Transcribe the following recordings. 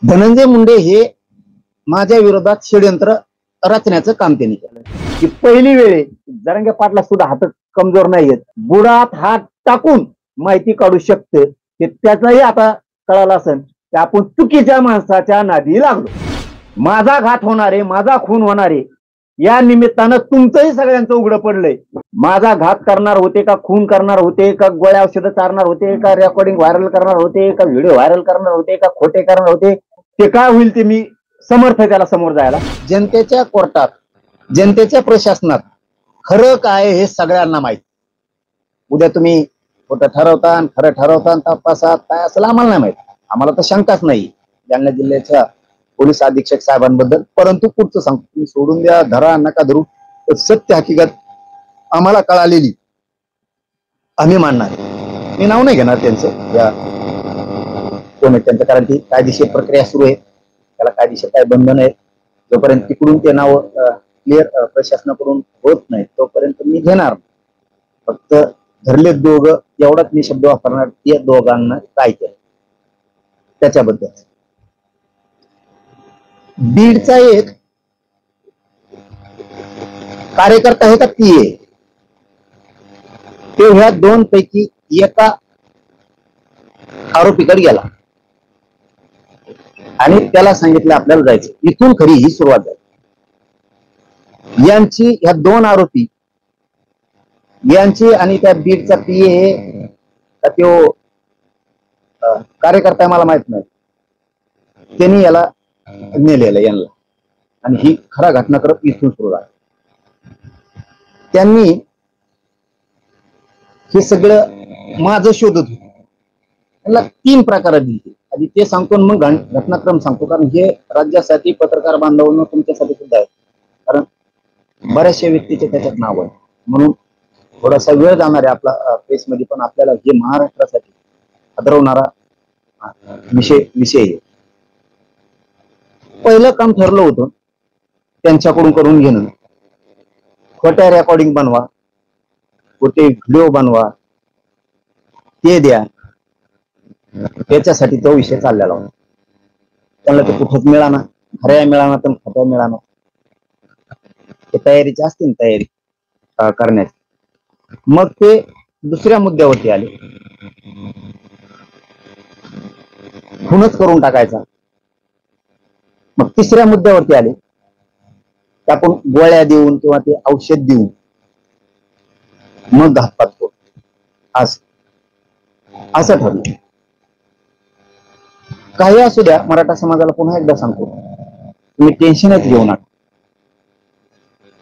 धनंजय मुंडे हे माझ्या विरोधात षडयंत्र रचण्याचं काम त्यांनी केलं. की पहिली वेळ जरांगे पाटला सुद्धा हात कमजोर नाहीयेत, बुडात हात टाकून माहिती काढू शकते. की त्याचाही आता कळालं असेल की आपण चुकीच्या माणसाच्या नादी लागलो. माझा घात होणारे, माझा खून होणारे, या निमित्तानं तुमचंही सगळ्यांचं उघडं पडलंय. माझा घात करणार होते का, खून करणार होते का, गोळ्या औषधं चारणार होते का, रेकॉर्डिंग व्हायरल करणार होते का, व्हिडिओ व्हायरल करणार होते का, खोटे करणार होते, ते काय होईल ते मी समर्थ त्याला समोर जायला. जनतेच्या कोर्टात, जनतेच्या प्रशासनात खरं काय हे सगळ्यांना माहिती. उद्या तुम्ही खोटं ठरवता आणि खरं ठरवता तपासात काय असेल आम्हाला नाही माहित. आम्हाला तर शंकाच नाही जालना जिल्ह्याच्या पोलीस अधीक्षक साहेबांबद्दल. परंतु पुढचं सांगतो, तुम्ही सोडून द्या, धरा नका धरू, सत्य हकीकत आम्हाला कळालेली आम्ही मानणार. मी नाव नाही घेणार त्यांचं, या कोण आहे त्यांचं, कारण ती कायदेशीर प्रक्रिया सुरू आहे, त्याला कायदेशीर काय बंधन आहे. जोपर्यंत तिकडून ते नाव क्लिअर प्रशासनाकडून होत नाही तोपर्यंत मी घेणार. फक्त धरले दोघं एवढाच मी शब्द वापरणार. या दोघांना काय केलं त्याच्याबद्दल. बीडचा एक कार्यकर्ता आहे का ती आहे, तो ह्या दोन पैकी एका आरोपीकडे गेला आणि त्याला सांगितलं आपल्याला जायचं. इथून खरी ही सुरुवात झाली. यांची ह्या दोन आरोपी यांची आणि त्या बीडचा पीए का तो कार्यकर्ता मला माहित नाही, त्यांनी याला नेलेलं यांना. आणि ही खरा घटनाक्रम इथून सुरू झाला. त्यांनी हे सगळं माझं शोधत होतं. त्यांना 3 प्रकारात दिली. आधी ते सांगतो मग घटनाक्रम सांगतो, कारण हे राज्यासाठी, पत्रकार बांधवांना, तुमच्यासाठी सुद्धा आहे. कारण बऱ्याचशा व्यक्तीचे त्याच्यात नाव आहे, म्हणून थोडासा वेळ जाणार आहे आपला प्रेसमध्ये. पण आपल्याला हे महाराष्ट्रासाठी हादरवणारा विषय आहे. पहिलं काम ठरलं होतं त्यांच्याकडून करून घेणं. खोट्या रेकॉर्डिंग बनवा, खोटे व्हिडिओ बनवा, ते द्या. त्याच्यासाठी तो विषय चाललेला होता. त्यांना ते कुठंच मिळाना, खऱ्या मिळाना तर खोट्या मिळाना. ते तयारीची असते ना, तयारी करण्याची. मग ते दुसऱ्या मुद्द्यावरती आले, खूनच करून टाकायचा. मग तिसऱ्या मुद्द्यावरती आले, आपण गोळ्या देऊन किंवा ते औषध देऊन मग घातपात करू, असं ठरलं. काही असू द्या, मराठा समाजाला पुन्हा एकदा सांगतो, तुम्ही टेन्शनच घेऊ नका.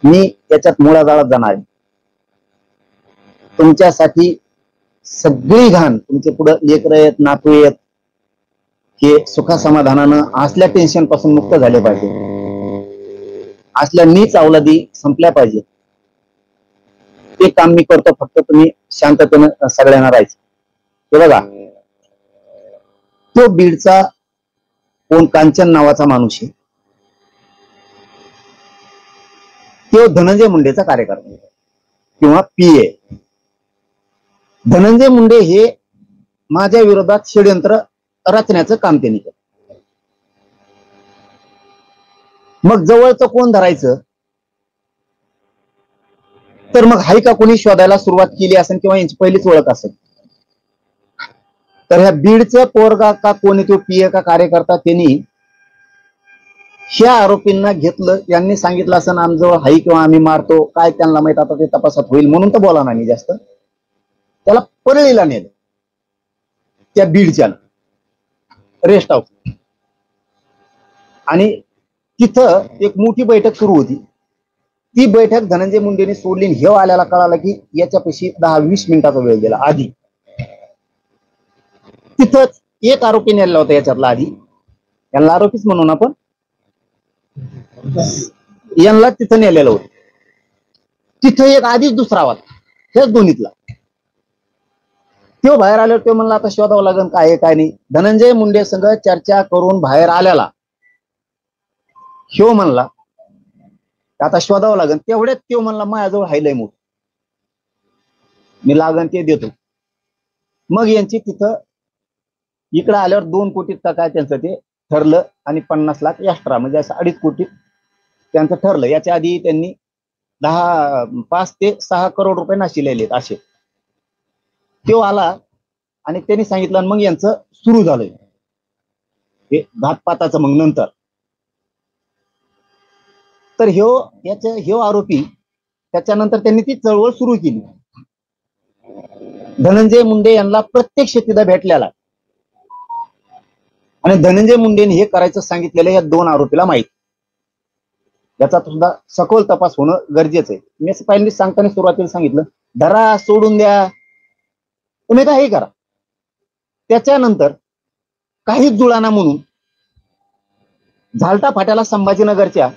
मी त्याच्यात मुळाजाळात जाणार आहे. तुमच्यासाठी सगळी घाण, तुमचे पुढे लेकरं आहेत, नातू आहेत, हे सुखा समाधानानं असल्या टेन्शन पासून मुक्त झाले पाहिजे, असल्या नीच अवलादी संपल्या पाहिजे. ते काम मी करतो. फक्त तुम्ही शांततेनं सगळ्यांना राहायचं. हे बघा, तो बीडचा कोण कांचन नावाचा माणूस आहे, तो धनंजय मुंडेचा कार्यकर्ता किंवा पीए. धनंजय मुंडे हे माझ्या विरोधात षडयंत्र रचण्याचं काम त्यांनी केलं. मग जवळचं कोण धरायचं, तर मग हाय का कोणी शोधायला सुरुवात केली असेल किंवा यांची पहिलीच ओळख असेल. तर ह्या बीडचं पोरगा का कोणी, तो पीए का कार्यकर्ता, त्यांनी ह्या आरोपींना घेतलं. यांनी सांगितलं असं आमजवळ हाई किंवा आम्ही मारतो, काय त्यांना माहित, आता ते तपासात होईल म्हणून तर बोला नाही जास्त. त्याला परळीला नेलं, त्या बीडच्या रेस्ट हाऊस. आणि तिथं एक मोठी बैठक सुरू होती. ती बैठक धनंजय मुंडेने सोडली. हे आल्याला कळालं की याच्यापाशी 10-20 मिनिटाचा वेळ गेला. आधी तिथंच एक आरोपी नेला होता याच्यातला. आधी यांना आरोपीच म्हणून आपण यांना तिथं नेलेलं होतं. तिथं एक आधीच दुसरा होता, हेच दोन्हीतला. तो बाहेर आल्यावर तो म्हणला आता शोधावं लागेल काय आहे काय नाही. धनंजय मुंडे संग चर्चा करून बाहेर आल्याला ह्यो म्हणला आता शोधावं लागेल. तेवढ्यात तो म्हणला माझ्याजवळ हायलय मोठ, मी लागन ते देतो. मग यांची तिथं इकडे आल्यावर 2 कोटी काय त्यांचं ते ठरलं आणि 50 लाख एक्स्ट्रा, म्हणजे असं 2.5 कोटी त्यांचं ठरलं. याच्या आधी त्यांनी 5 ते 6 करोड रुपये नाशिलेले असे. तो आला आणि त्यांनी सांगितलं, आणि मग यांचं सुरू झालंय हे घातपाताचं. मग नंतर तर ह्यो आरोपी, त्याच्यानंतर त्यांनी ती चळवळ सुरू केली. धनंजय मुंडे यांना प्रत्यक्ष तिथं भेटलेला, आणि धनंजय मुंडेने हे करायचं सांगितलेलं या 2 आरोपीला माहिती. याचा सुद्धा सखोल तपास होणं गरजेचं आहे. मी पहिल्यांदा सांगताना सुरुवातीला सांगितलं, धरा सोडून द्या, तुम्ही काही करा. त्याच्यानंतर काही जुळाना म्हणून झालटा फाट्याला संभाजीनगरच्या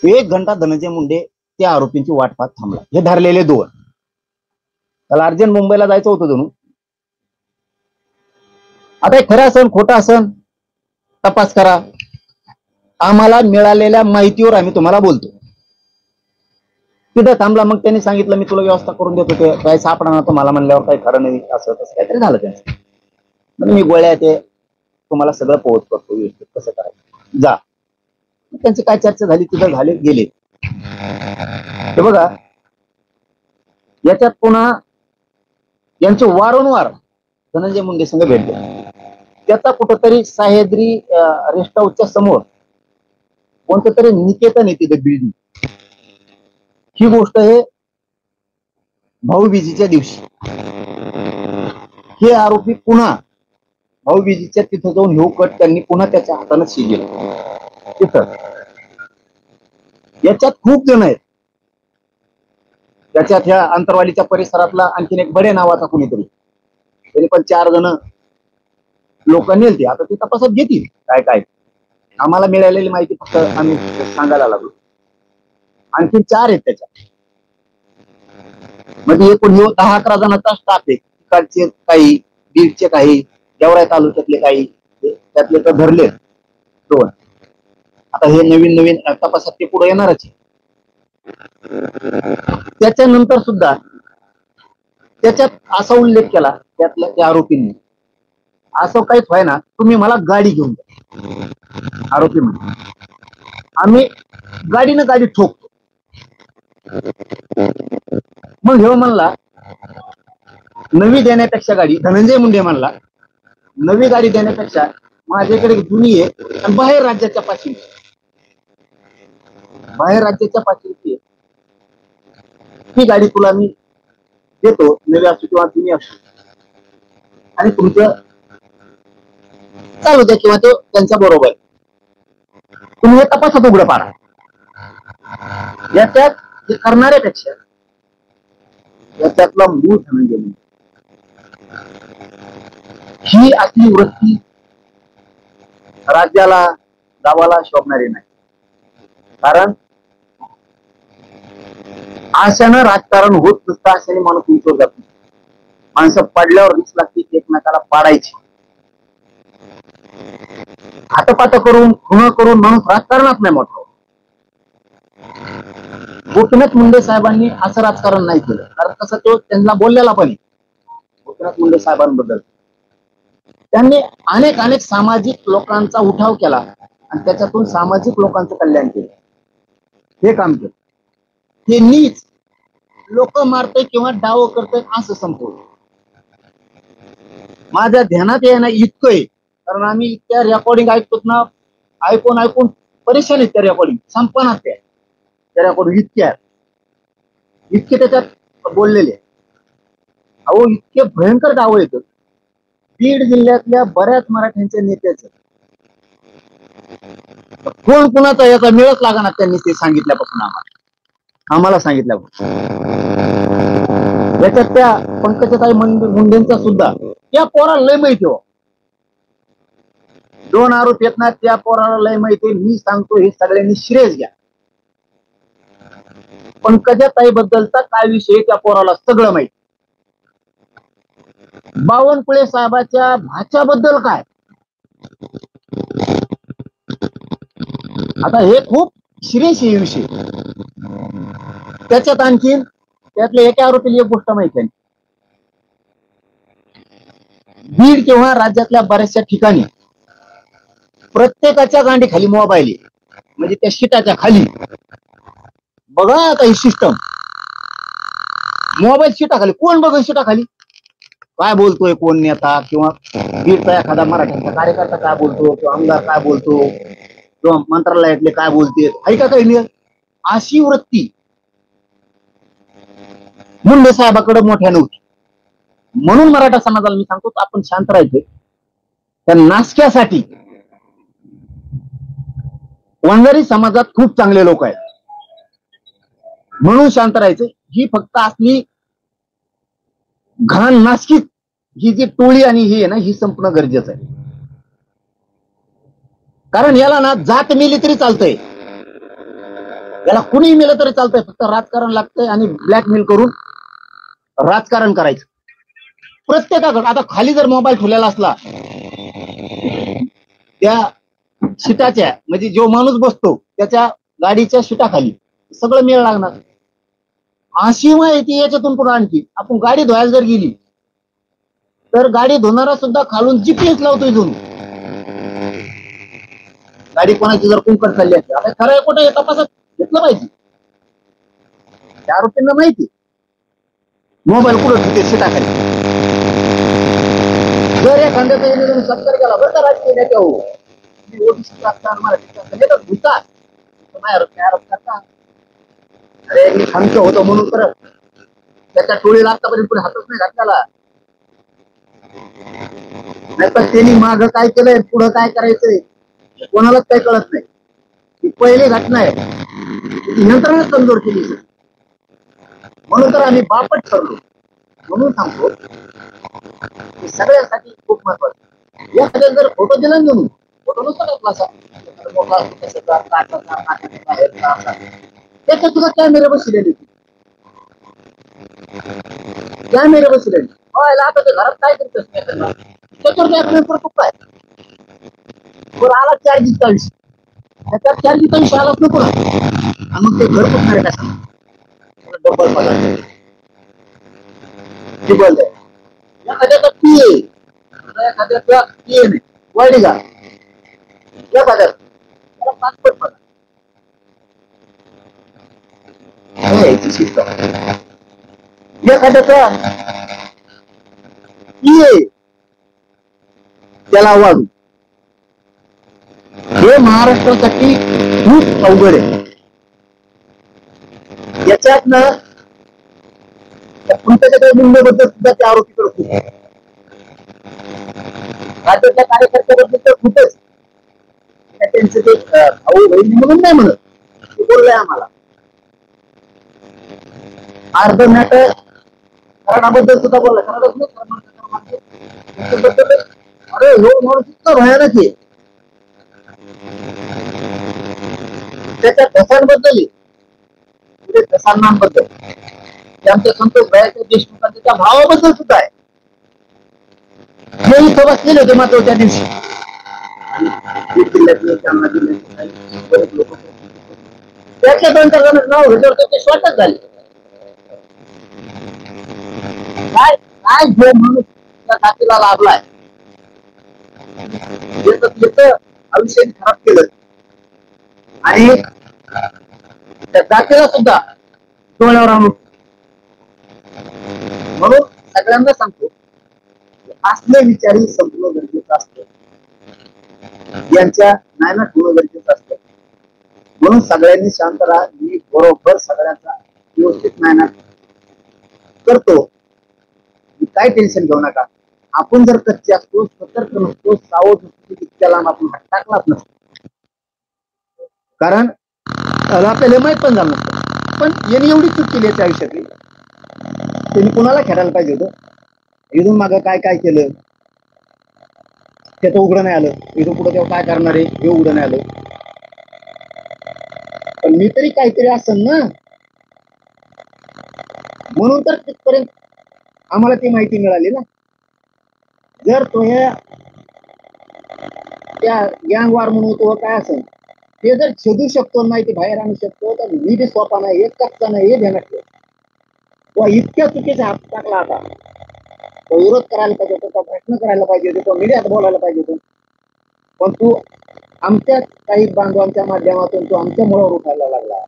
1 घंटा धनंजय मुंडे त्या आरोपींची वाट पाहत थांबला. हे धरलेले 2, त्याला अर्जंट मुंबईला जायचं होतं जणू. आता खरं असन खोटं असन तपास करा, आम्हाला मिळालेल्या माहितीवर आम्ही तुम्हाला बोलतो. तिथं थांबला. मग त्यांनी सांगितलं, मी तुला व्यवस्था करून देतो. ते काय सापडणार तुम्हाला म्हणल्यावर काही खरं नाही, असं तसं काहीतरी झालं त्यांचं. म्हणजे मी गोळ्या ते तुम्हाला सगळं पोहोच करतो, व्यवस्थित कसं करायचं, जा. त्यांची काय चर्चा झाली, तिथं झाले गेले. हे बघा, याच्यात पुन्हा यांचे वारंवार धनंजय मुंडे संघ भेटले. त्याचा कुठंतरी सह्याद्री रेस्ट हाऊसच्या समोर कोणतं तरी निकेतन आहे तिथे बिल्डिंग. ही गोष्ट आहे भाऊबीजेच्या दिवशी. हे आरोपी पुन्हा भाऊबीजेच्या तिथं जाऊन हे कट त्यांनी पुन्हा त्याच्या हातानं शिजलं तिथं. याच्यात खूप जण आहेत. त्याच्यात ह्या अंतरवालीच्या परिसरातला आणखीन एक बडे नावाचा कोणीतरी, तरी पण 4 जण लोक नेलते. आता ते तपासात घेतील काय काय. आम्हाला मिळालेली माहिती फक्त आम्ही सांगायला लागलो. आणखी 4 आहेत त्याच्यात. म्हणजे एकूण 10-11 जणांचा स्टाफ आहे. तिकडचे काही, बीडचे काही, गेवराई तालुक्यातले काही, त्यातले तर धरले 2. आता हे नवीन तपासात ते पुढे येणारच आहे. त्याच्यानंतर सुद्धा त्याच्यात असा उल्लेख केला त्यातल्या त्या आरोपींनी, असं काहीच व्हाय ना, तुम्ही मला गाडी घेऊन द्या. आरोपी म्हणजे आम्ही गाडीनं गाडी ठोकतो. मग हे म्हणला, नवी देण्यापेक्षा गाडी, धनंजय मुंडे म्हणला, नवी गाडी देण्यापेक्षा माझ्याकडे जुनी आहे आणि बाहेर राज्याच्या पाशी, बाहेर राज्याच्या पाशी ही गाडी तुला मी देतो, नवी असू किंवा जुनी असू, आणि तुमचं चालू द्या किंवा तो त्यांच्या बरोबर. तुम्ही हे तपासात उघडं पाडा. याच्यात हे करणाऱ्यापेक्षा याच्यातला मूळ धनंजय मुंडे, ही असली वृत्ती राज्याला, गावाला शोभणारी नाही. कारण आशानं राजकारण होत नसतं, आशाने माणूस उंचवर जात नाही. माणसं पडल्यावर 20 लागते, एकमेकाला पाडायची. हातपात करून, खुणं करून माणूस राजकारणात नाही मोठा. गोपीनाथ मुंडे साहेबांनी असं राजकारण नाही केलं. कारण कसं, तो त्यांना बोललेला पण गोपीनाथ मुंडे साहेबांबद्दल त्यांनी अनेक सामाजिक लोकांचा उठाव केला आणि त्याच्यातून सामाजिक लोकांचं कल्याण केलं. हे काम केलं. हे नीच लोक मारतय किंवा डाव करतय असं संपवलं. माझ्या ध्यानात येणं इतकं आहे, कारण आम्ही इतक्या रेकॉर्डिंग ऐकतो ना, ऐकून परेशान आहेत त्या रेकॉर्डिंग, संपनात त्या रेकॉर्डिंग इतके त्याच्यात बोललेले. अहो, इतके भयंकर डाव येत. बीड जिल्ह्यातल्या बऱ्याच मराठ्यांच्या नेत्याचं कोण कुणाचा याचा मिळत लागणार, त्यांनी ते सांगितल्यापासून आम्हाला सांगितल्यापासून. याच्यात त्या पंकजाताई मुंडेंचा सुद्धा त्या पोराला लय माहिती हो. 2 आरोप येत ना, त्या पोराला लय माहिती. मी सांगतो, हे सगळ्यांनी श्रेयस घ्या. पंकजाताई बद्दलचा काय विषय त्या पोराला सगळं माहिती. बावनकुळे साहेबाच्या भाच्याबद्दल काय, आता हे खूप सिरियस आहे विषय. त्याच्यात आणखीन त्यातल्या एका आरोपीला एक गोष्ट माहिती आहे. बीड किंवा राज्यातल्या बऱ्याचशा ठिकाणी प्रत्येकाच्या गांडी खाली मोबाईल आहे, म्हणजे त्या शिटाच्या खाली. बघा आता ही सिस्टम, मोबाईल शिटा खाली. कोण बघ शिटा खाली काय बोलतोय, कोण नेता किंवा बीडचा एखादा मराठ्यांचा कार्यकर्ता काय बोलतो, किंवा आमदार काय बोलतो, किंवा मंत्रालयातले काय बोलते, ऐका काही नाही. अशी वृत्ती मुंडे साहेबाकडे मोठ्या नव्हती. म्हणून मराठा समाजाला मी सांगतो आपण शांत राहायचं. त्या नासक्यासाठी वंजारी समाजात खूप चांगले लोक आहेत, म्हणून शांत राहायचं. ही फक्त असली घाण नासकी ही जी टोळी आणि ही आहे ना, ही संपणं गरजेचं आहे. कारण याला ना जात मिली तरी चालतंय, याला कुणी मिळलं तरी चालतंय, फक्त राजकारण लागतंय आणि ब्लॅकमेल करून राजकारण करायचं प्रत्येकाकडे. आता खाली जर मोबाईल ठेवलेला असला त्या शिटाच्या, म्हणजे जो माणूस बसतो त्याच्या गाडीच्या शिटाखाली सगळं मेळ लागणार. अशी माहिती याच्यातून पुढे आणखी आपण गाडी धुवायला जर गेली तर गाडी धुणारा सुद्धा खालून जीपीएस लावतोय इथून. गाडी कोणाची जर कुंकड चालली असते, आता खरं कुठे तपासात घेतलं पाहिजे. त्या आरोपींना माहिती मोबाईल कुठं ठेवते शिटाखाली. जर एखाद्याचा सत्कार केला बरं का राजकीय नेत्या हो, अरे मी शांत होतो म्हणून तर त्याच्या टोळीला आतापर्यंत पुढे हातच नाही घातलेला. नाही तर त्यांनी माग काय केलंय, पुढं काय करायचंय कोणालाच काही कळत नाही. ही पहिली घटना आहे, यंत्रणाच कमजोर केली. म्हणून तर आम्ही बापट ठरलो. म्हणून सांगतो की सगळ्यासाठी खूप महत्वाचं. एखाद्या जर फोटो दिला ना, फोटो नसतो त्याच्यात तुझा कॅमेरा बसलेली, कॅमेरा बसलेली. आता ते घरात काय करतोस त्याच्यावर खूप काय बरं आला 4 त्याच्यात 4 आलाच नको ना, आणि मग ते घर पुसणार आहे का डबल पगार टिबल आहे. एखाद्याचा पी आहे, एखाद्याचा पी ए नाही वाढी का एखाद्या त्याला 5 पगार. एखाद्याचा पी आहे त्याला वाढू. हे महाराष्ट्रासाठी खूप अवघड आहे. याच्यात ना पंकजाताई मुंडेबद्दल सुद्धा त्या आरोपीकडे खूप, राज्यातल्या कार्यकर्त्याबद्दल तर खूपच. त्यांचं ते भाऊ बहिणी म्हणून नाही म्हणत, ते बोललंय आम्हाला अर्ध मॅटर करणाबद्दल सुद्धा बोलला. अरे हो माणूस इतका भयानक आहे. त्याच्या धसांबद्दल, धसांबद्दल आमच्या संतोष भयाच्या देशमुखांच्या त्या भावाबद्दल सुद्धा आहे. हे इथं बसलेले होते मात्र त्या दिवशी त्याच्या 2-4 नाव घेतल्यावर ते स्वतःच झाले. काय काय जो माणूस त्या जातीला लाभलाय आयुष्याने खराब केलं आणि त्या जातीला सुद्धा डोळ्यावर आणून. म्हणून सगळ्यांना सांगतो असले विचारी संपणं गरजेचं असतं, यांच्या नायनाट होणं गरजेचं असतं. म्हणून सगळ्यांनी शांत राहा. मी बरोबर सगळ्यांचा व्यवस्थित नायनाट करतो, काय टेन्शन घेऊ नका. आपण जर कच्चे असतो, सतर्क नसतो, सावध नसतो, तितक्या लांब आपण हात टाकलाच नसतो. कारण आपल्याला माहित पण झालं नसतं. पण यांनी एवढी चूक केली याच्या आयुष्यातली, त्यांनी कुणाला खेळायला पाहिजे होतं. इथून मागं काय काय केलं त्याचं उघडं नाही आलं, इथून पुढे तेव्हा काय करणार आहे हे उघडं नाही आलं. पण मी तरी काहीतरी असेल ना, म्हणून तर तिथपर्यंत आम्हाला ती माहिती मिळाली ना. जर तो त्या गँग वार म्हणून तो काय असेल ते जर शोधू शकतो, माहिती बाहेर आणू शकतो, तर मी बी सोपा नाही, एक कच्चा नाही हे ध्यानात ठेव. तो इतक्या चुकीचा हात टाकला, आता तो विरोध करायला पाहिजे होता, तो प्रश्न करायला पाहिजे होते, तो मीडियात बोलायला पाहिजे होतो. पण तू आमच्या काही बांधवांच्या माध्यमातून तो आमच्या मुळावर उठायला लागला.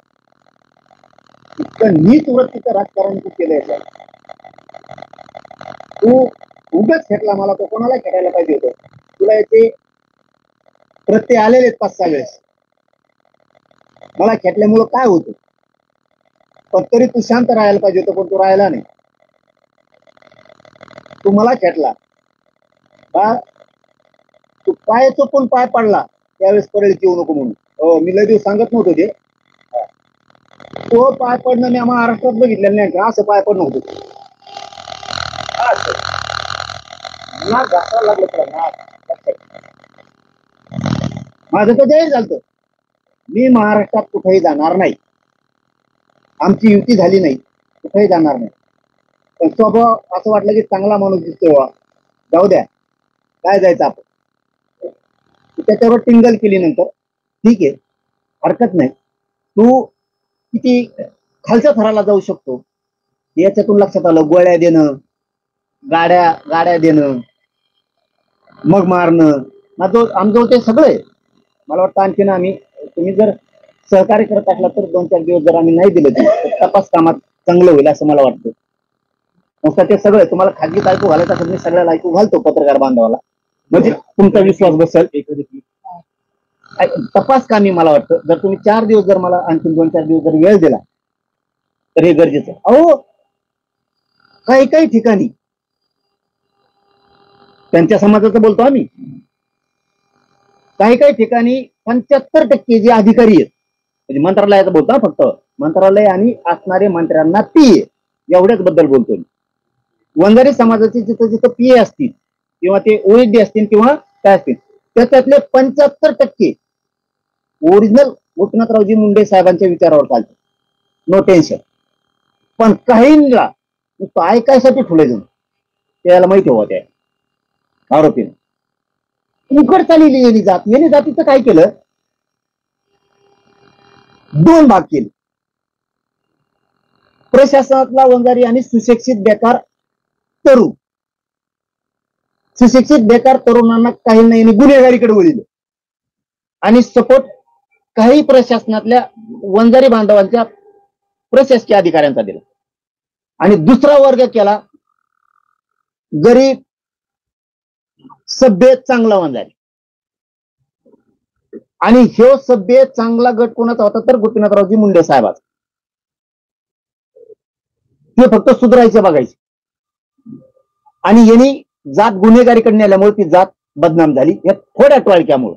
इतकं नीच वृत्तीचं राजकारण तू केलंय का? तू उगाच खेटला मला, तो कोणाला खेळायला पाहिजे होतं. तुला याचे प्रत्यय आलेले 5-6 वेळेस. मला खेटल्यामुळं काय होतं, पण तरी तू शांत राहायला पाहिजे होतं, पण तू राहायला नाही. तू मला खेटला बा, तू पाय चुकून पाय पडला त्यावेळेस परळीत येऊ नको म्हणून. हो, मी लय दिवस सांगत नव्हतो ते. तो पाय पडणं मी महाराष्ट्रात बघितलेलं नाही का, असं पाय पडणं होतं. नाक घासायला लागलं तर नाक. माझं तर जय झालं. मी महाराष्ट्रात कुठेही जाणार नाही. आमची युती झाली नाही, कुठेही जाणार नाही. पण स्वभाव असं वाटलं की चांगला माणूस दिसतोय, जाऊ द्या, काय जायचं आपण. त्याच्यावर टिंगल केली नंतर ठीक आहे, हरकत नाही. तू किती खालच्या थराला जाऊ शकतो याच्यातून लक्षात आलं. गोळ्या देणं, गाड्या गाड्या देणं, मग मारणं, आमजवळ ते सगळे. मला वाटतं आणखीन आम्ही, तुम्ही जर सहकार्य करत असला तर 2-4 दिवस जर आम्ही नाही दिलं तर तपास कामात चांगलं होईल असं मला वाटतं. नुसतं ते सगळं तुम्हाला खाजगीत ऐकू घालायचं असेल, मी सगळ्याला ऐकू घालतो पत्रकार बांधवाला, म्हणजे तुमचा विश्वास बसेल. तपास कामी मला वाटतं जर तुम्ही 4 दिवस जर मला आणखी 2-4 दिवस जर वेळ दिला तर हे गरजेचं. अहो, काही काही ठिकाणी त्यांच्या समाजाचं बोलतो आम्ही, काही काही ठिकाणी 75% जे अधिकारी आहेत, म्हणजे मंत्रालयाचं बोलतो फक्त, मंत्रालय आणि असणारे मंत्र्यांना पीए एवढ्याच बद्दल बोलतो मी. वंजारी समाजाचे जिथं जिथं पीए असतील किंवा ते ओएसडी असतील किंवा काय असतील, त्याच्यातले 75% ओरिजिनल गोपीनाथरावजी मुंडे साहेबांच्या विचारावर चालते, नो टेन्शन. पण काहींना नुसतं ऐकायसाठी ठुले जाऊन त्याला माहिती हवं त्या आरोपीने उकड चालली यांनी जात. यांनी जातीचं काय केलं, 2 भाग केले. प्रशासनातला वंजारी आणि सुशिक्षित बेकार तरुण. सुशिक्षित बेकार तरुणांना काही नाही गुन्हेगारीकडे वळिलं आणि सपोर्ट काही प्रशासनातल्या वंजारी बांधवांच्या प्रशासकीय अधिकाऱ्यांचा दिला. आणि दुसरा वर्ग केला गरीब सभ्य चांगला वंजारी. आणि ह्यो सभ्य चांगला गट कोणाचा होता तर गोपीनाथरावजी मुंडे साहेबाचा. ते फक्त सुधारायचे बघायचे. आणि यांनी जात गुन्हेगारीकडे नेल्यामुळे ती जात बदनाम झाली या थोड्या टोळक्यामुळे.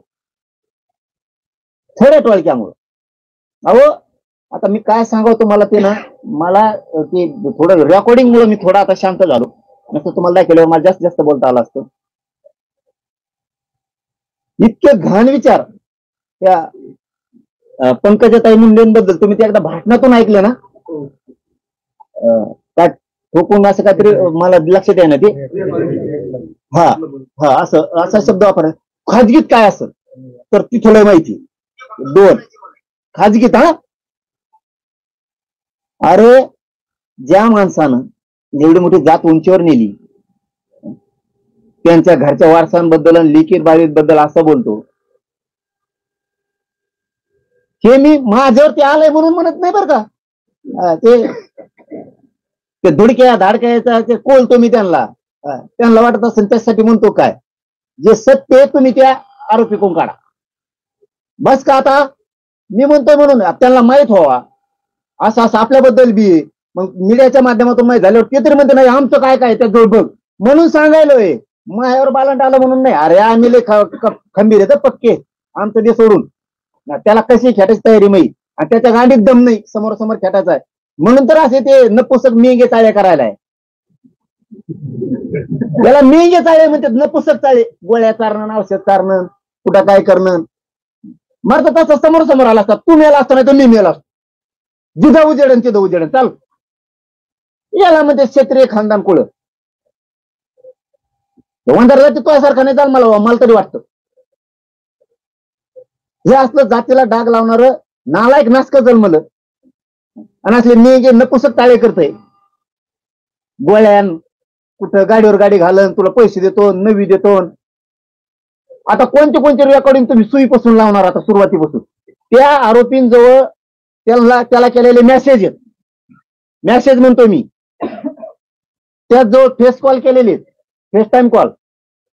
अहो, आता मी काय सांगावं तुम्हाला ते ना, मला ते थोडं रेकॉर्डिंग मुळे मी थोडा आता शांत झालो, नसतं तुम्हाला दाखवल्यावर मला जास्त जास्त बोलता आलं असतं. इतके घाण विचार त्या पंकजाताई मुंडेंबद्दल तुम्ही ते एकदा भाषणातून ऐकलं ना, काय ठोकून असं काहीतरी मला लक्षात आहे ना ते. हा हा, असं असा शब्द वापर. खाजगीत काय असं तर ती थोडं माहिती. 2 खाजगीत. हा, अरे ज्या माणसानं एवढी मोठी जात उंचीवर नेली, त्यांच्या घरच्या वारसांबद्दल आणि लिखित बाबीबद्दल असं बोलतो, हे मी माझ्यावरती आलंय म्हणून म्हणत नाही बरं का. ते धुडक्या धाडक्याचा ते कोलतो मी त्यांना वाटत असेल त्यासाठी म्हणतो. काय जे सत्य तुम्ही त्या आरोपीकडून काढा बस का. आता मी म्हणतोय म्हणून त्यांना माहित व्हावा असं असं आपल्याबद्दल बी. मग मीडियाच्या माध्यमातून माहित झाल्यावर ते तरी म्हणते नाही आमचं काय काय त्या जोड बघ म्हणून सांगायलोय. मायावर बालंट आलं म्हणून नाही. अरे आम्ही खंबीर येतं पक्के, आमचं ते सोडून त्याला कशी खेटायची तयारी माहिती आणि त्याच्या गांडीत दम नाही, समोर समोर खेटायचा आहे म्हणून तर असे ते नपुसक मेंगे चाळे करायला आहे. त्याला मेंगे चाळे म्हणतात, नपुसक चाळे. गोळ्या चारणं, औषध चारणं, कुठं काय करणं. मरत तसं समोर समोर आला असतात. तू मेला असता नाही तर मी मेला असतो. जिथं उजेडन तिथं उजेडन चाल. याला म्हणजे क्षेत्रीय खानदान कुळ वंदर तुझ्यासारखा नाही चाल. मला तरी वाटतं हे असलं जातीला डाग लावणार नालायक नासक जन्मलं आणि असले मेंगे नपुसक चाळे करतय. गोळ्यान कुठं गाडीवर गाडी घालन, तुला पैसे देतो, नवी देतो. आता कोणते कोणते रेकॉर्डिंग तुम्ही सुईपासून लावणार आता सुरुवातीपासून? त्या आरोपींजवळ त्याला केलेले मेसेज आहेत, मेसेज म्हणतो मी, त्याजवळ फेस कॉल केलेले, face time call,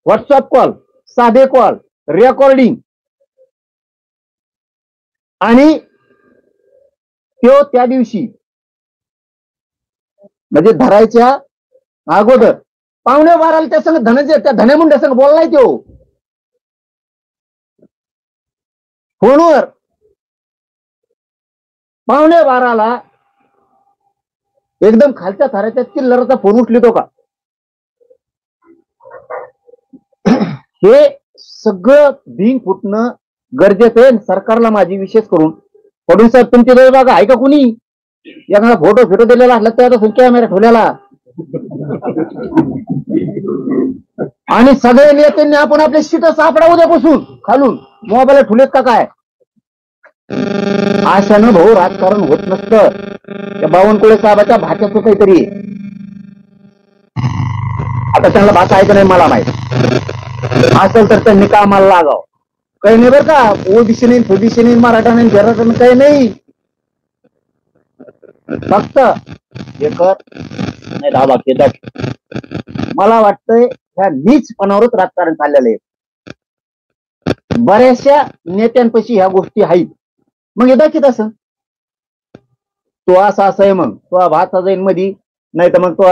WhatsApp call, साधे कॉल, रेकॉर्डिंग, आणि तो त्या दिवशी म्हणजे धरायच्या अगोदर 11:15 त्या संग त्या धन्यामुंड्या संग बोललाय तो फोनवर. 11:15 एकदम खालच्या थराच्या चिल्लरचा फोन उचलितो का? हे सगळं भिंग फुटणं गरजेचं आहे. सरकारला माझी विशेष करून, फडणवीस साहेब तुमच्या जवळ बघा आहे का कुणी एखादा फोटो दिलेला असला त्याचा कॅमेरा ठेवलेला, आणि सगळे नेत्यांनी आपण आपले शीट सापडा उद्यापासून खालून मोबाईल ठेवलेत का काय? अशानं भाऊ राजकारण होत नसतं. त्या बावनकुळे साहेबाच्या भाषेचं काहीतरी, आता त्यांना भाषा आहे का नाही मला माहित, असेल तर त्यांनी कामाला लागाव. काही नाही बरं का, ओबीसी नाही, ओबीसी नाही, मराठा नाही, जरा काही नाही, फक्त एकच नाही दाबा केदार. मला वाटतंय ह्या नीचपणावरच राजकारण चाललेलं आहे. बऱ्याचशा नेत्यांपाशी ह्या गोष्टी आहेत. मग येदा की तसं तो असा आहे, मग तो भाचा जाईन मधी, नाही तर मग तो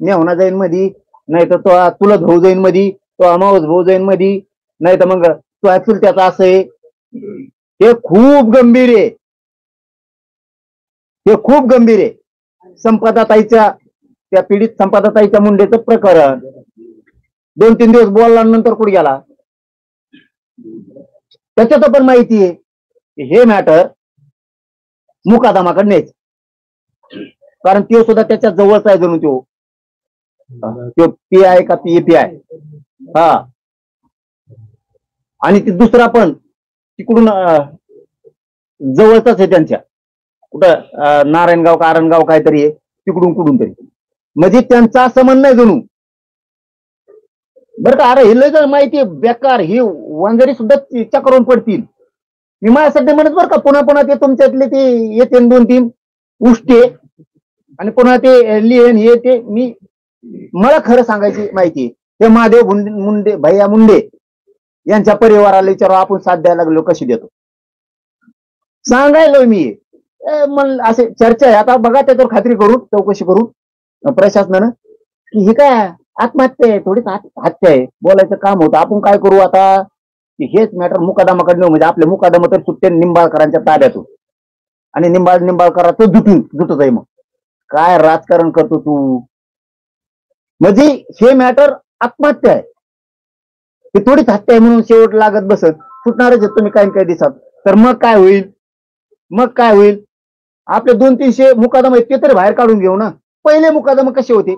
मेहना जाईन मधी, नाही तर तो तुला भाऊ जाईन मधी, तो अमावस भाऊ जाईन मधी, नाही तर मग तो ऍक्च्युअल त्याचा असं आहे. हे खूप गंभीर आहे, हे खूप गंभीर आहे. संपदाताईच्या त्या पीडित संपदाताईच्या मुंडेचं प्रकरण 2-3 दिवस बोलल्यानंतर कुठे गेला त्याच्यात पण माहिती आहे. हे मॅटर मुकादमाकडे न्यायचं, कारण तो सुद्धा त्याच्या जवळचा आहे जणू तो पीआय का पीएपीआय, हा, आणि ती दुसरा पण तिकडून जवळचाच आहे त्यांच्या, कुठं नारायणगाव का आरणगाव काहीतरी आहे, तिकडून कुठून तरी. म्हणजे त्यांचा असं म्हणणं आहे जणू बरं का. अरे हे लय माहिती आहे बेकार, ही वंजरी सुद्धा चक्रावून पडतील. मी माझ्यासाठी म्हणत बरं का, पुन्हा पुन्हा ते तुमच्यातले ते येते 2-3 उष्टे आणि पुन्हा ते लिहेन हे ते, मला खरं सांगायची माहिती, ते महादेव मुंडे, भैया मुंडे यांच्या परिवाराला विचारू आपण साथ द्यायला लागलो कशी देतो, सांगायलो मी. असे चर्चा आहे आता बघा, त्याच्यावर खात्री करून चौकशी करून प्रशासनानं की हे काय आत्महत्या आहे, थोडीच हत्या आहे, बोलायचं काम होतं. आपण काय करू आता, हेच मॅटर मुकादमाकडनं, म्हणजे आपले मुकादमा तर सुट्टे निंबाळकरांच्या ताब्यातून, आणि निंबाळकरांचं जुटत आहे. मग काय राजकारण करतो तू? म्हणजे हे मॅटर आत्महत्या आहे, ही थोडीच हत्या आहे म्हणून शेवट लागत बसत सुटणारच आहे तुम्ही काही दिवसात. तर मग काय होईल? मग काय होईल? आपले 200-300 मुकादमे ते तरी बाहेर काढून घेऊ ना. पहिले मुकादमे कसे होते?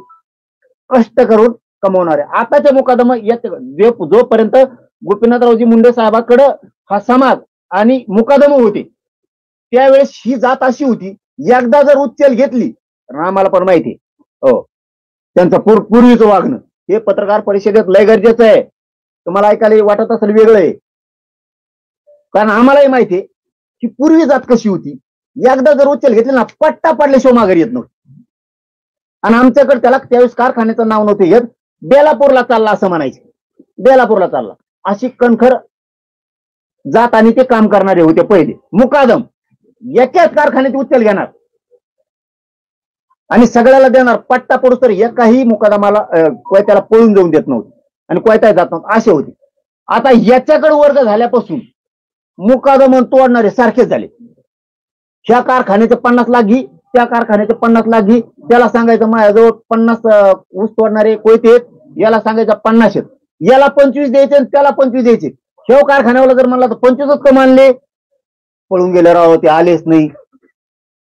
कष्ट करून कमवणारे. आताचे मुकादमे जोपर्यंत गोपीनाथरावजी मुंडे साहेबांकडे हा समाज आणि मुकादमे होते त्यावेळेस ही जात अशी होती, एकदा जर उच्चल घेतली, आम्हाला पण माहिती हो त्यांचं पूर्वीचं वागणं, हे पत्रकार परिषदेत लय गरजेचं आहे. तुम्हाला ऐकायला वाटत असेल वेगळं आहे, कारण आम्हालाही माहिती आहे की पूर्वी जात कशी होती. एकदा जर उच्चल घेतली ना, पट्टा पडल्याशिवाय माघारी येत नव्हती. आणि आमच्याकडे त्याला त्यावेळेस कारखान्याचं नाव नव्हतं येत, बेलापूरला चालला असं म्हणायचे, बेलापूरला चालला, अशी कणखर जात आणि ते काम करणारे होते पहिले. मुकादम एकाच कारखान्यात उच्चल घेणार आणि सगळ्याला देणार, पट्टा पडूस तर एकाही मुकादमाला कोयत्याला पळून जाऊन देत नव्हतं आणि कोयता जात नव्हतं, असे होते. आता याच्याकडे वर्ग झाल्यापासून मुकादम तोडणारे सारखेच झाले. ह्या कारखान्याचे 50 लाख घी, त्या कारखान्याचे 50 लाख घी, त्याला सांगायचं माझ्याजवळ 50 ऊस तोडणारे कोयते आहेत, याला सांगायचं 50 आहेत, याला 25 द्यायचे आणि त्याला 25 द्यायचे. शेव कारखान्यावाला जर म्हणला तर 25च कम आणले, पळून गेले राव, ते आलेच नाही.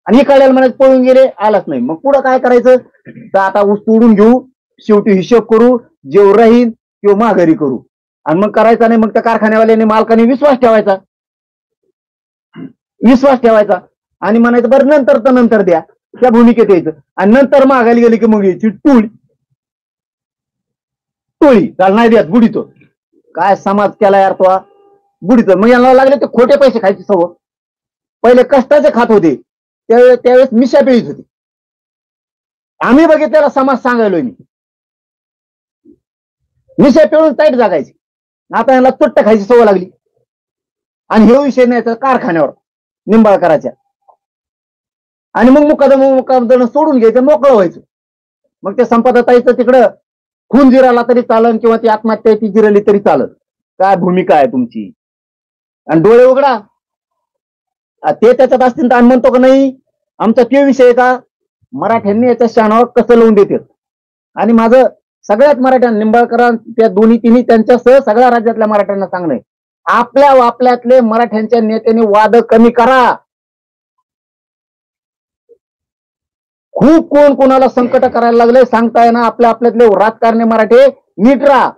आणि काढायला म्हणायचं पळून गेले, आलाच नाही. मग पुढं काय करायचं? तर आता ऊस तोडून घेऊ, शेवटी हिशोब करू, जेव राहील किंवा माघारी करू. आणि मग करायचा नाही, मग त्या कारखान्यावाल्याने मालकाने विश्वास ठेवायचा आणि म्हणायचं बरं नंतर तर नंतर द्या, त्या भूमिकेत यायचं. आणि नंतर मागायला गेले की मग यायची टोळी चाल नाही द्यात बुडीतो. काय समाज केला यार तो बुडीत. मग यांना लागले ते खोटे पैसे खायची सवय. पहिले कष्टाचे खात होते, त्यावेळेस मिशा पिळीत होती. आम्ही बघितलेला समाज सांगायलोय मी. मिशा पिळून ताईट जागायची. आता यांना चुट्ट खायची सवय लागली. आणि हे विषय नाही तर कारखान्यावर निंबाळकराच्या. आणि मग मुकादम सोडून घ्यायचं, मोकळं व्हायचं. मग ते संपदाताईचं तिकडं खून जिराला तरी चालन, किंवा ती आत्महत्या ती जिरली तरी चालत. काय भूमिका आहे तुमची? आणि डोळे उघडा, ते त्याच्यात असतील तर आम्ही म्हणतो का नाही आमचा ते विषय का? मराठ्यांनी याच्या शानावर कसं लावून देतात. आणि माझं सगळ्यात मराठ्या निंबाळकर त्या दोन्ही तिन्ही त्यांच्यासह सगळ्या राज्यातल्या मराठ्यांना सांगणं, आपल्या आपल्यातले मराठ्यांच्या नेत्यांनी वाद कमी करा. खूप कोण कोणाला संकट करायला लागले सांगताय ना. आपल्या आपल्यातले राजकारणी मराठे नीट राहा.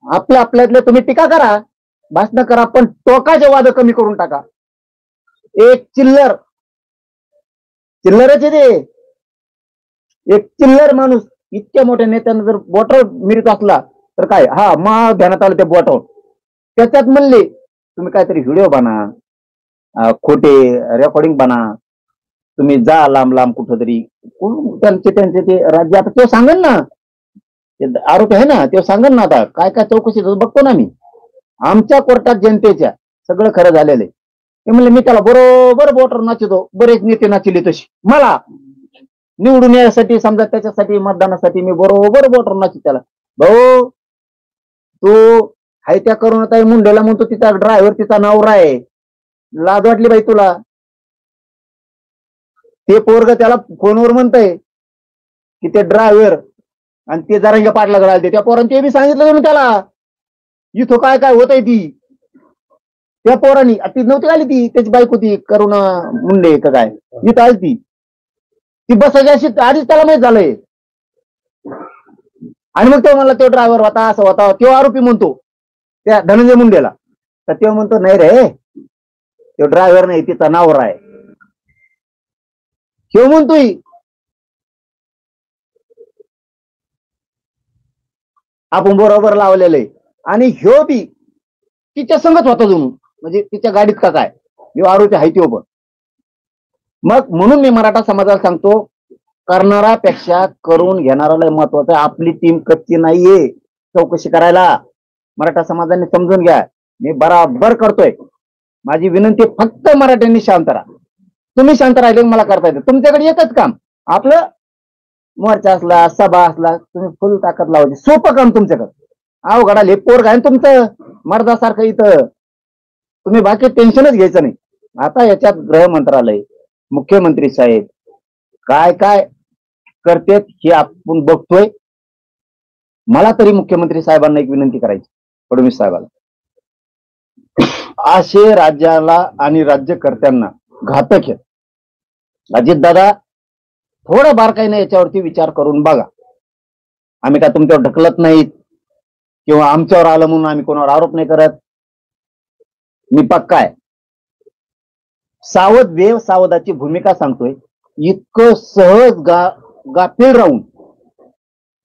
आपल्या आपल्यातले तुम्ही टीका करा, भाषण करा, पण टोकाचे वाद कमी करून टाका. एक चिल्लरच आहे ते. एक चिल्लर माणूस इतक्या मोठ्या नेत्यांना जर बोटावर मिरत असला तर काय, हा मग ध्यानात आलं त्या बोटावर. त्याच्यात म्हणले तुम्ही काहीतरी व्हिडिओ बना, खोटे रेकॉर्डिंग बना, तुम्ही जा लांब लांब कुठंतरी. त्यांचे ते राज्य आता तो सांगेल ना, आरोपी आहे ना, तो सांगेल ना आता काय काय चौकशी बघतो ना मी. आमच्या कोर्टात जनतेच्या सगळं खरं झालेलं आहे. ते म्हणले मी त्याला बरोबर बोटर नाचतो, बरेच नेते नाचले तशी. मला निवडून यासाठी समजा त्याच्यासाठी मतदानासाठी मी बरोबर बोटर नाचतो त्याला. भाऊ तू हाय त्या करुणाताई मुंडेला म्हणतो तिचा ड्रायव्हर तिचा नवरा आहे, लाज वाटली बाई तुला? ते पोरग त्याला फोनवर म्हणतंय की ते ड्रायव्हर आणि ते जरांगे पाटला घालते. त्या पोरांनी ते बी सांगितलं मी त्याला, इथं काय काय होतंय ती. त्या पोरांनी ती नव्हती आली, ती त्याची बायको ती करुणा मुंडे का काय, इथं आली ती बसायची अशी आधीच त्याला माहित झालंय. आणि मग तो म्हणला तो ड्रायव्हर होता असं होता, तो आरोपी म्हणतो त्या धनंजय मुंडेला. तर तो म्हणतो नाही रे, तो ड्रायव्हर नाही तिचा नवरा आहे. ह्यो म्हणतोय आपण बरोबर लावलेलं आहे. आणि ह्यो बी तिच्या संगत होता जणू, म्हणजे तिच्या गाडीत का काय, ह्यो आरोपी आहे तो पण. मग म्हणून मी मराठा समाजाला सांगतो, करणारापेक्षा करून घेणाराला महत्वाचं आहे. आपली टीम कच्ची नाहीये चौकशी करायला. मराठा समाजाने समजून घ्या, मी बराबर करतोय. माझी विनंती फक्त मराठ्यांनी शांत राहा. तुम्ही शांत राहिले मला करता येतं. तुमच्याकडे एकच काम, आपलं मोर्चा असला सभा असला तुम्ही फुल ताकद लावायची. सोपं काम तुमच्याकडे. अवघडा ले पोर घाल तुमचं मर्दासारखं इथं. तुम्ही बाकी टेन्शनच घ्यायचं नाही. आता याच्यात गृह मंत्रालय, मुख्यमंत्री साहेब काय काय करतेत हे आपण बघतोय. मला तरी मुख्यमंत्री साहेबांना एक विनंती करायची, फडणवीस साहेबांना, असे राज्याला आणि राज्यकर्त्यांना घातक आहेत. अजितदादा थोडं बारकाईने याच्यावरती विचार करून बघा. आम्ही काय तुमच्यावर ढकलत नाहीत किंवा आमच्यावर आलं म्हणून आम्ही कोणावर आरोप नाही करत. मी पक्का आहे. सावध वेव सावधाची भूमिका सांगतोय. इतकं सहज गाफील राहून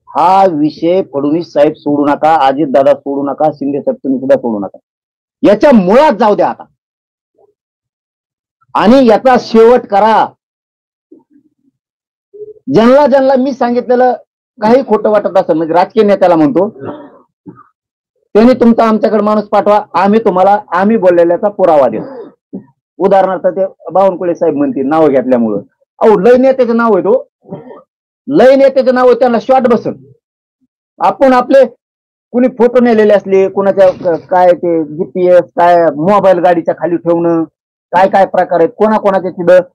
हा विषय फडणवीस साहेब सोडू नका, अजितदादा सोडू नका, शिंदे साहेब तुम्ही सुद्धा सोडू नका. याच्या मुळात जाऊ द्या आता आणि याचा शेवट करा. ज्यांना ज्यांना मी सांगितलेलं काही खोटं वाटत असेल, म्हणजे राजकीय नेत्याला म्हणतो, त्यांनी तुमचा आमच्याकडे माणूस पाठवा, आम्ही बोललेल्याचा पुरावा देऊ. उदाहरणार्थ ते बावनकुळे साहेब म्हणतील नाव घेतल्यामुळं, अहो लय नेत्याचं नाव आहे तो, लय नेत्याचं नाव आहे, त्यांना शॉर्ट बसल. आपण आपले कुणी फोटो नेलेले असले, कुणाच्या काय ते जीपीएस काय मोबाईल गाडीच्या खाली ठेवणं, काय काय प्रकार आहेत, कोणाकोणाच्या तिथं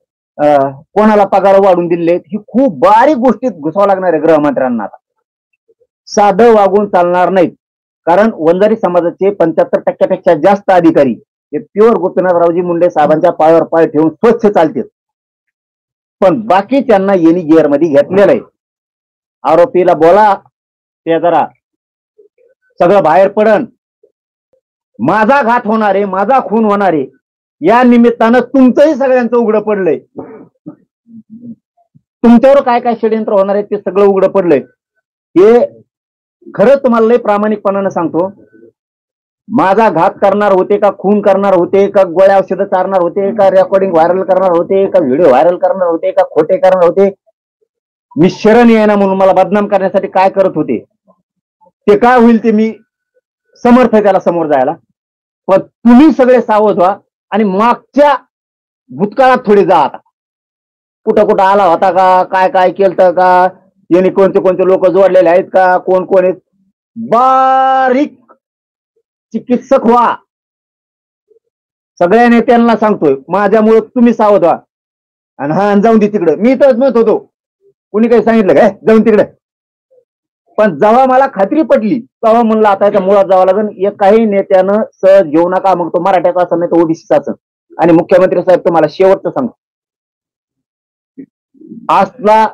कोणाला पगार वाढून दिले, ही खूप बारीक गोष्टीत घुसावं लागणार आहे गृहमंत्र्यांना. साधं वागून चालणार नाहीत. कारण वंजारी समाजाचे 75% जास्त अधिकारी हे प्युअर गोपीनाथरावजी मुंडे साहेबांच्या पायावर पाय ठेवून स्वच्छ चालतात. पण बाकी त्यांना येणी गिअर मध्ये घेतलेलं आहे. आरोपीला बोला, ते जरा सगळं बाहेर पडन. माझा घात होणार आहे, माझा खून होणार आहे, या निमित्तानं तुमचंही सगळ्यांचं उघडं पडलंय. तुमच्यावर काय काय षडयंत्र होणार आहे ते सगळं उघडं पडलंय. हे खरं तुम्हाला लय प्रामाणिकपणानं सांगतो. माझा घात करणार होते का, खून करणार होते का, गोळ्या औषधं चारणार होते का, रेकॉर्डिंग व्हायरल करणार होते का, व्हिडिओ व्हायरल करणार होते का, खोटे करणार होते, मी शरण येणार म्हणून मला बदनाम करण्यासाठी काय करत होते, ते काय होईल ते मी समर्थ आहे त्याला समोर जायला. पण तुम्ही सगळे सावध व्हा आणि मागच्या भूतकाळात थोडे जा. आता कुठं कुठं आला होता का, काय काय केलं का, यांनी कोणते कोणते लोक जोडलेले आहेत का, कोण कोण आहेत, बारीक चिकित्सक व्हा. सगळ्या नेत्यांना सांगतोय, माझ्यामुळे तुम्ही सावध व्हा. आणि हा जाऊन दे तिकडे, मी तर म्हणत होतो, कुणी काही सांगितलं काय जाऊन तिकडे, पण जेव्हा मला खात्री पडली तेव्हा म्हणलं आता याच्या मुळात जावं लागेल. काही नेत्यानं सहज घेऊ नका, मग तो मराठ्याचा असं नाही तर ओबीसीचा असं. आणि मुख्यमंत्री साहेब तुम्हाला शेवटचं सांगतो, आजला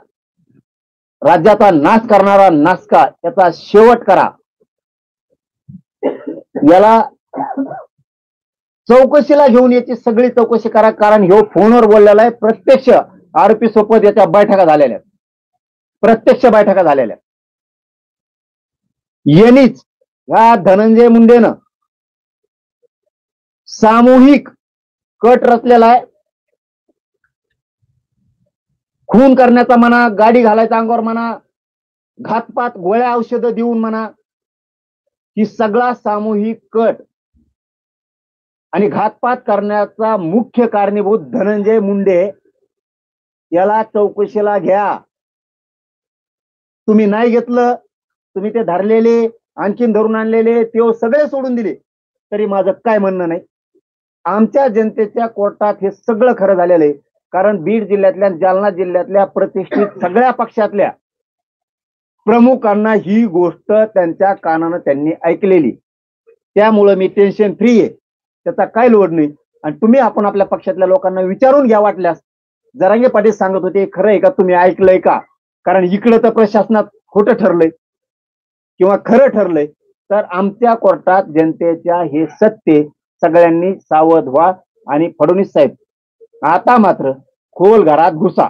राज्याचा नाश करणारा नासका त्याचा शेवट करा. याला चौकशीला घेऊन याची सगळी चौकशी करा, कारण ह्यो फोनवर बोललेला आहे. प्रत्यक्ष आरोपी सोबत याच्या बैठका झालेल्या, प्रत्यक्ष बैठका झालेल्या. यांनीच या धनंजय मुंडेनं सामूहिक कट रचलेला आहे. खून करण्याचा म्हणा, गाडी घालायचा अंगावर म्हणा, घातपात गोळ्या औषधं देऊन म्हणा, ही सगळा सामूहिक कट आणि घातपात करण्याचा मुख्य कारणीभूत धनंजय मुंडे. याला चौकशीला घ्या. तुम्ही नाही घेतलं, तुम्ही ते धरलेले आणखीन धरून आणलेले ते सगळे सोडून दिले तरी माझं काय म्हणणं नाही. आमच्या जनतेच्या कोर्टात हे सगळं खरं झालेलं आहे. कारण बीड जिल्ह्यातल्या, जालना जिल्ह्यातल्या प्रतिष्ठित सगळ्या पक्षातल्या प्रमुखांना ही गोष्ट त्यांच्या कानानं त्यांनी ऐकलेली. त्यामुळे मी टेन्शन फ्री आहे, त्याचा काय लोड नाही. आणि तुम्ही आपण आपल्या पक्षातल्या लोकांना विचारून घ्या वाटल्यास. जरांगे पाटील सांगत होते, खरं आहे का, तुम्ही ऐकलंय का? कारण इकडं तर प्रशासनात खोटं ठरलंय किंवा खरं ठरलंय. तर आमच्या कोर्टात जनतेच्या हे सत्य, सगळ्यांनी सावध व्हा. आणि फडणवीस साहेब आता मात्र खोल घरात घुसा.